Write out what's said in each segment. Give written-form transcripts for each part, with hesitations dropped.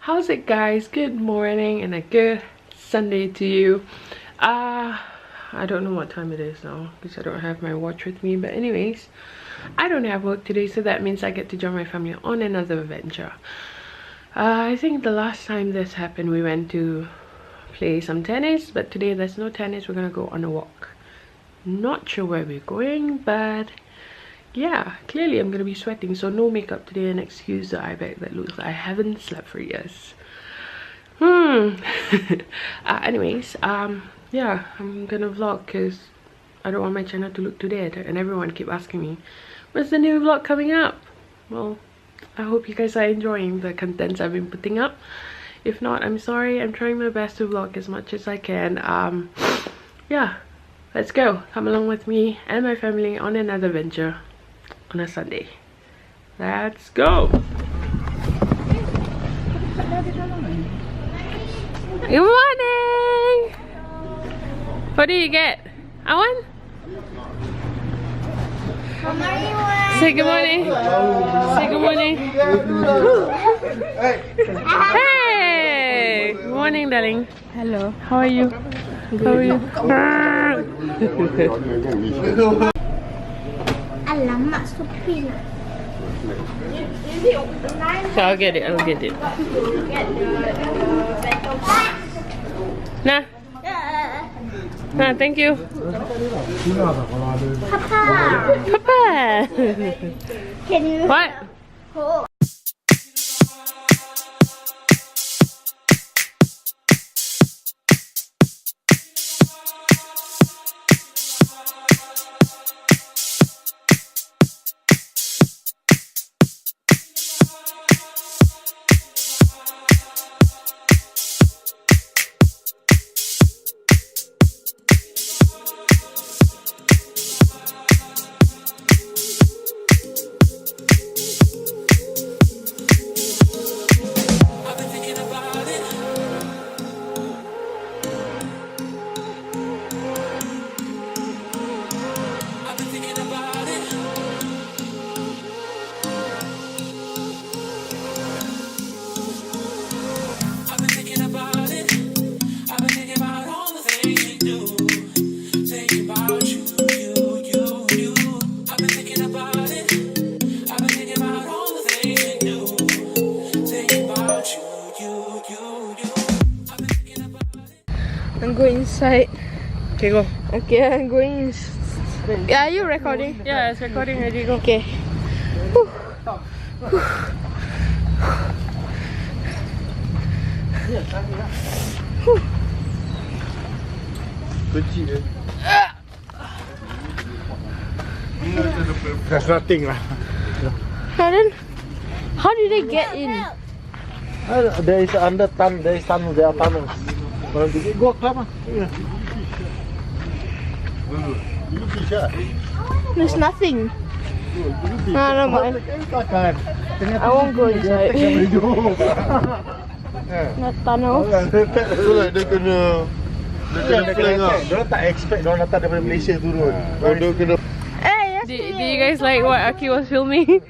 How's it, guys? Good morning and a good Sunday to you. I don't know what time it is now because I don't have my watch with me, but anyways, I don't have work today, so that means I get to join my family on another adventure. I think the last time this happened we went to play some tennis, but today there's no tennis. We're gonna go on a walk. Not sure where we're going, but yeah, clearly I'm gonna be sweating, so no makeup today and excuse the eye bag that looks like I haven't slept for years. Anyways, yeah, I'm gonna vlog because I don't want my channel to look too dead, and everyone keep asking me when's the new vlog coming up. Well, I hope you guys are enjoying the contents I've been putting up. If not, I'm sorry. I'm trying my best to vlog as much as I can. Yeah, let's go. Come along with me and my family on another adventure on a Sunday. Let's go. Good morning. What do you get? Awan? Say good morning. Say good morning. Hey. Good morning, darling. Hello. How are you? How are you? Alamak, stupid. So I'll get it. I'll get it. Nah. Nah, thank you. Papa. Papa. Can you? What? Hold. I'm going inside. Okay, go. Okay, I'm going. Yeah, are you recording? Yeah, it's recording already. Go. Okay. There's nothing lah. Pardon? How did they get in? There is under tunnel. There is tunnel. There are tunnels. Go up, There's nothing. No, mind. I won't go inside. Not tunnel. Dia kena dia tak expect dia datang daripada Malaysia turun. Dia kena. Hey, Do you guys like what Aki was filming?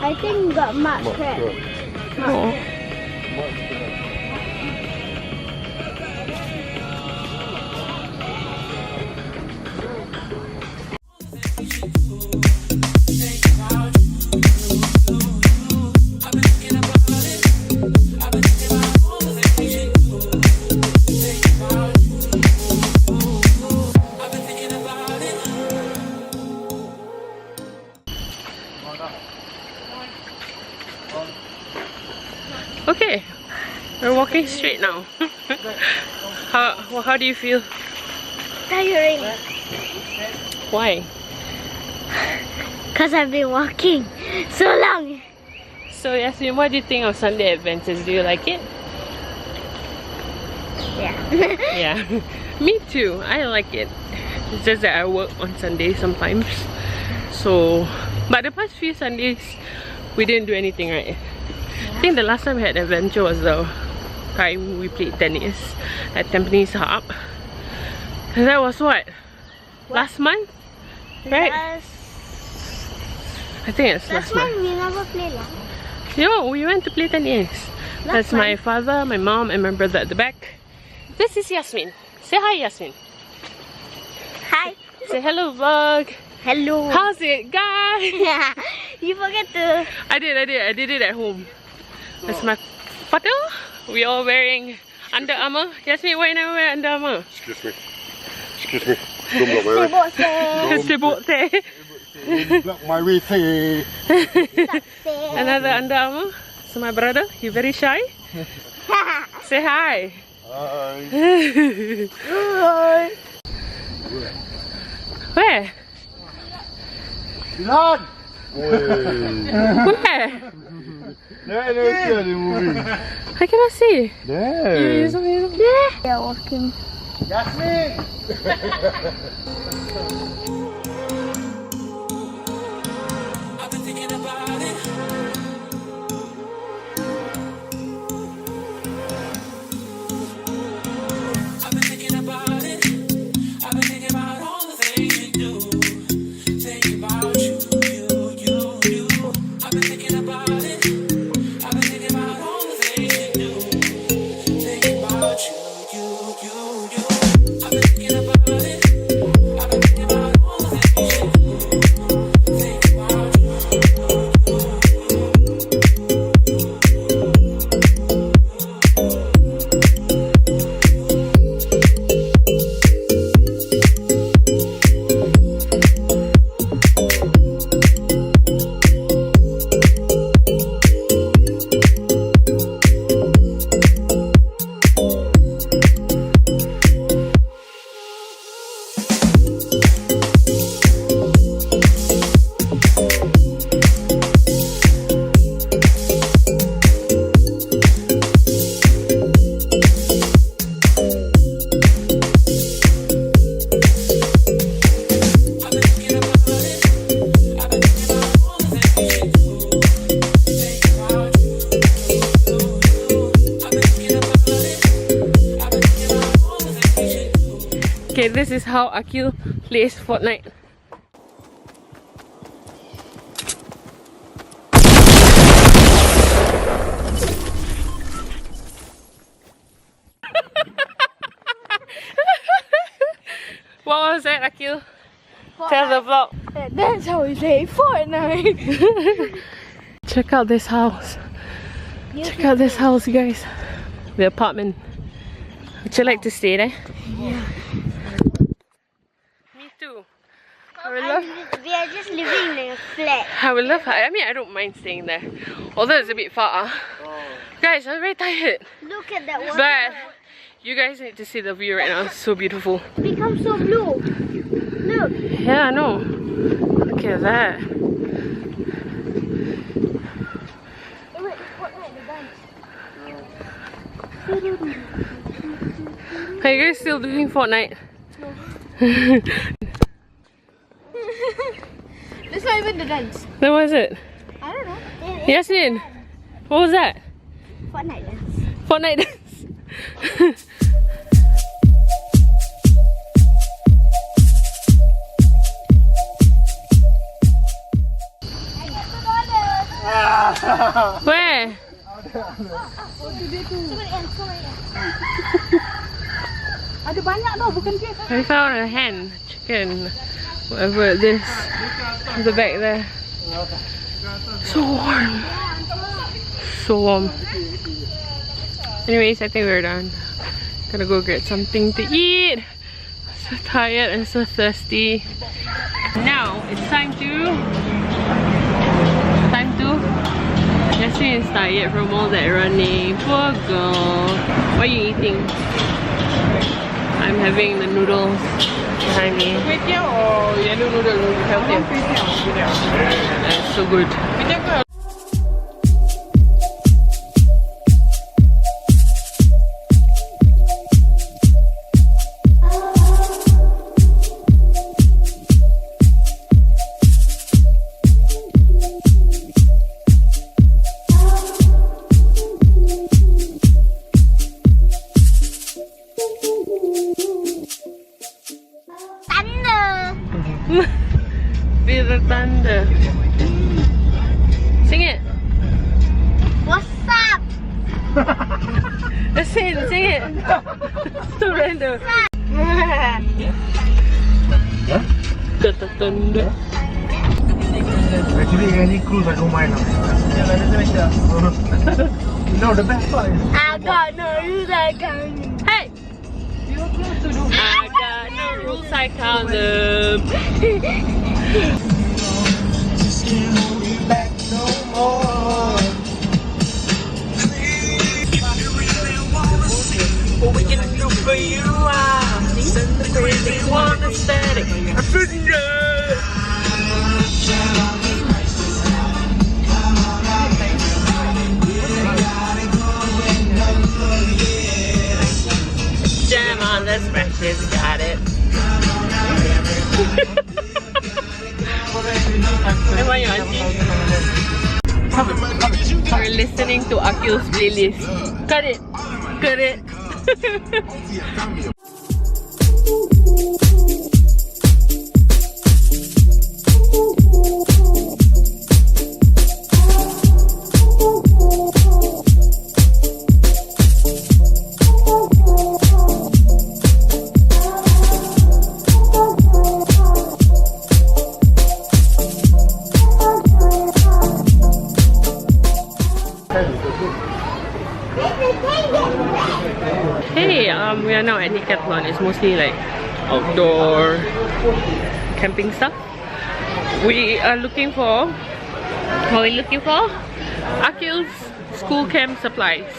I think we got much crab. Oh. We're walking straight now. How do you feel? Tiring. Why? Because I've been walking so long. So Yasmin, what do you think of Sunday adventures? Do you like it? Yeah. Yeah. Me too. I like it. It's just that I work on Sundays sometimes. So, but the past few Sundays we didn't do anything, right? I think the last time we had adventure was the time we played tennis at Tampines Hub. And that was what? Last month? Right? I think it's last month. We never played long. Yo, we went to play tennis. That's my father, my mom, and my brother at the back. This is Yasmin. Say hi, Yasmin. Hi. Say hello, vlog. Hello. How's it, guys? Yeah. You forget to... I did it at home. That's my father. We all wearing Under Armour. Yasmin, why never wear Under Armour? Excuse me. Excuse me. Don't block my way. Another Under Armour. So my brother, he very shy. Say hi. Hi. Where? Run! Where? There, moving. I cannot see. There. We are walking. Yasmin! I've been thinking about it. I've been thinking about it. I've been thinking about all the things you do. Thinking about you. I've been thinking about it. I've been thinking about all the things you do. Thinking about you. I've been thinking about it. I've been thinking about all the things you do. Thinking about you. Okay, this is how Akil plays Fortnite. What was that, Akil? Tell the vlog. That's how we play Fortnite. Check out this house. Check out this house, you guys. The apartment. Would you like to stay there? Yeah. Me too. We are just living in a flat. I would love. I mean, I don't mind staying there, although it's a bit far. Guys, I'm very tired. Look at that water. But you guys need to see the view right now. It's so beautiful. It becomes so blue. Look. Yeah, I know. Look at that. Wait, Fortnite, the dance. Are you guys still doing Fortnite? No. That's not even the dance. Then what is it? I don't know. Yasmin, what was that? Fortnite dance. Fortnite dance. Where? Ada banyak tau, bukan dia. I found a hen, chicken, whatever it is. The back there. So warm. So warm. Anyways, I think we're done. Gonna go get something to eat. So tired and so thirsty. Now it's time to Yasmin is tired from all that running. Poor girl. What are you eating? I'm having the noodles behind me. Kway-teow or yellow noodle? Healthier. It's so good. Feel the thunder. Sing it. What's up? Sing it. So random. The thunder. Actually, any cruise I don't mind. No, the best part is I got no rules, I can't. Hey! I got no rules, I count them. Just can't hold you back no more. You really wanna see what we can do for you. Send the crazy one aesthetic. Jam on the smashes, got it. Hey, why you auntie? We're listening to Akil's playlist. Cut it! Cut it! Hey, we are now at Decathlon. It's mostly like outdoor camping stuff. We are looking for, what are we looking for? Akil's school camp supplies.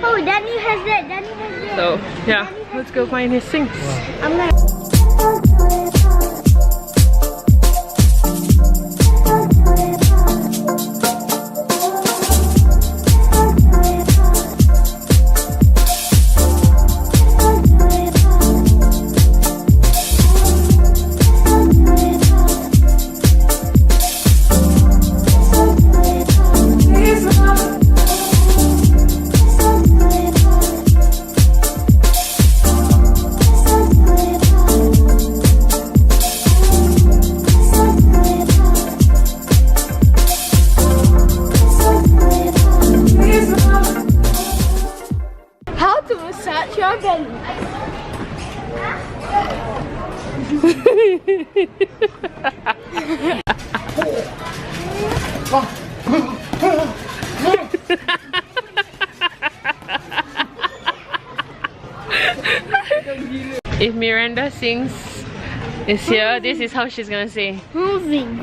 Oh, Danny has that. Danny has that. So yeah, let's go find his things. I'm gonna. How to massage your belly? If Miranda sings is here, this is how she's gonna say. Moving.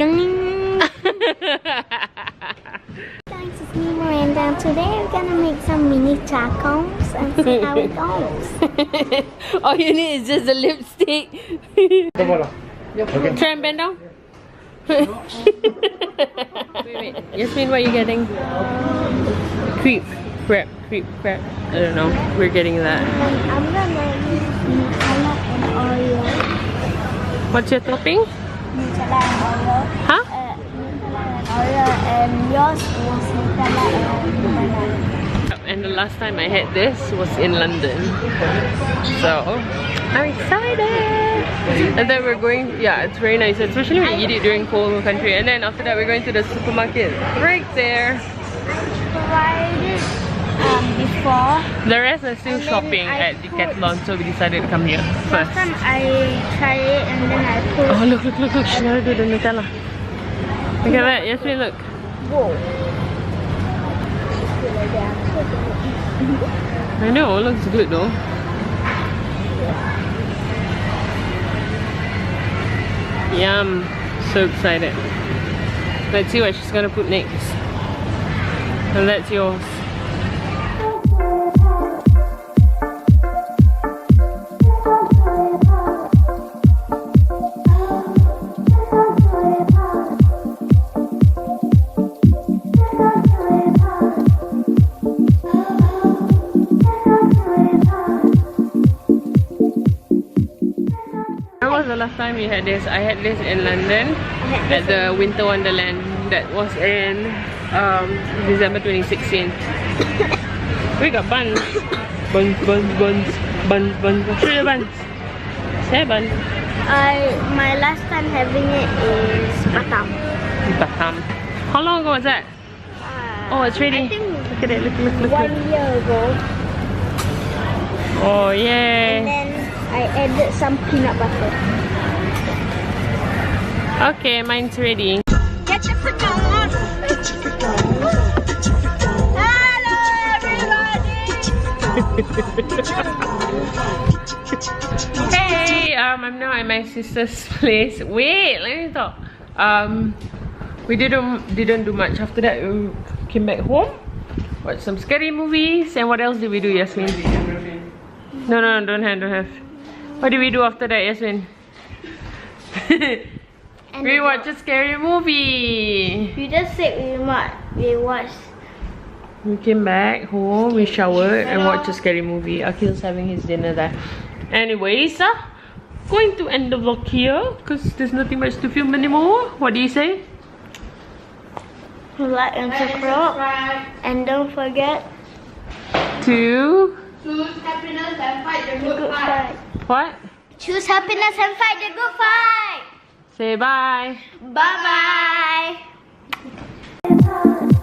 Thanks, it's me, Miranda. Today we're gonna make some mini tacos and see how it goes. All you need is just the lipstick. Okay. Try and bend down. Wait. Yasmin, what are you getting? Creep. Crab. Creep. Crab. I don't know. We're getting that. I'm gonna use Nutella and Oreo. What's your topping? Nutella and Oreo. Huh? Nutella and Oreo, and yours was Nutella and banana. And the last time I had this was in London. So I'm excited. And then we're going, yeah, it's very nice, especially when you eat it during cold country. And then after that we're going to the supermarket right there. Tried it before. The rest are still shopping at Decathlon, so we decided to come here first. Last time I tried it and then I put. Oh, look, she's gonna do the Nutella. Look at that, Yasmin, look. Whoa. I know, it looks good though. Yum, so excited. Let's see what she's gonna put next. So that's yours. When was the last time you had this? I had this in London at the Winter Wonderland. That was in December 2016. We got buns. Buns. Show your buns. Say buns. My last time having it is Batam. Batam. How long ago was that? Oh, it's ready. I think Look at it. Look. 1 year ago. Oh, yeah. And then I added some peanut butter. Okay, mine's ready. Get the food on. Hello, everybody. Hey, I'm now at my sister's place. Wait, let me talk. We didn't do much. After that, we came back home, watched some scary movies, and what else did we do, Yasmin? No, don't have. What did we do after that, Yasmin? We watched a scary movie. You just said we watched. We came back home, we showered, and watched a scary movie. Akhil's having his dinner there. Anyways, going to end the vlog here because there's nothing much to film anymore. What do you say? Like and subscribe. And don't forget To Choose happiness and fight the the good fight. what? Choose happiness and fight the good fight. Say bye. Bye bye.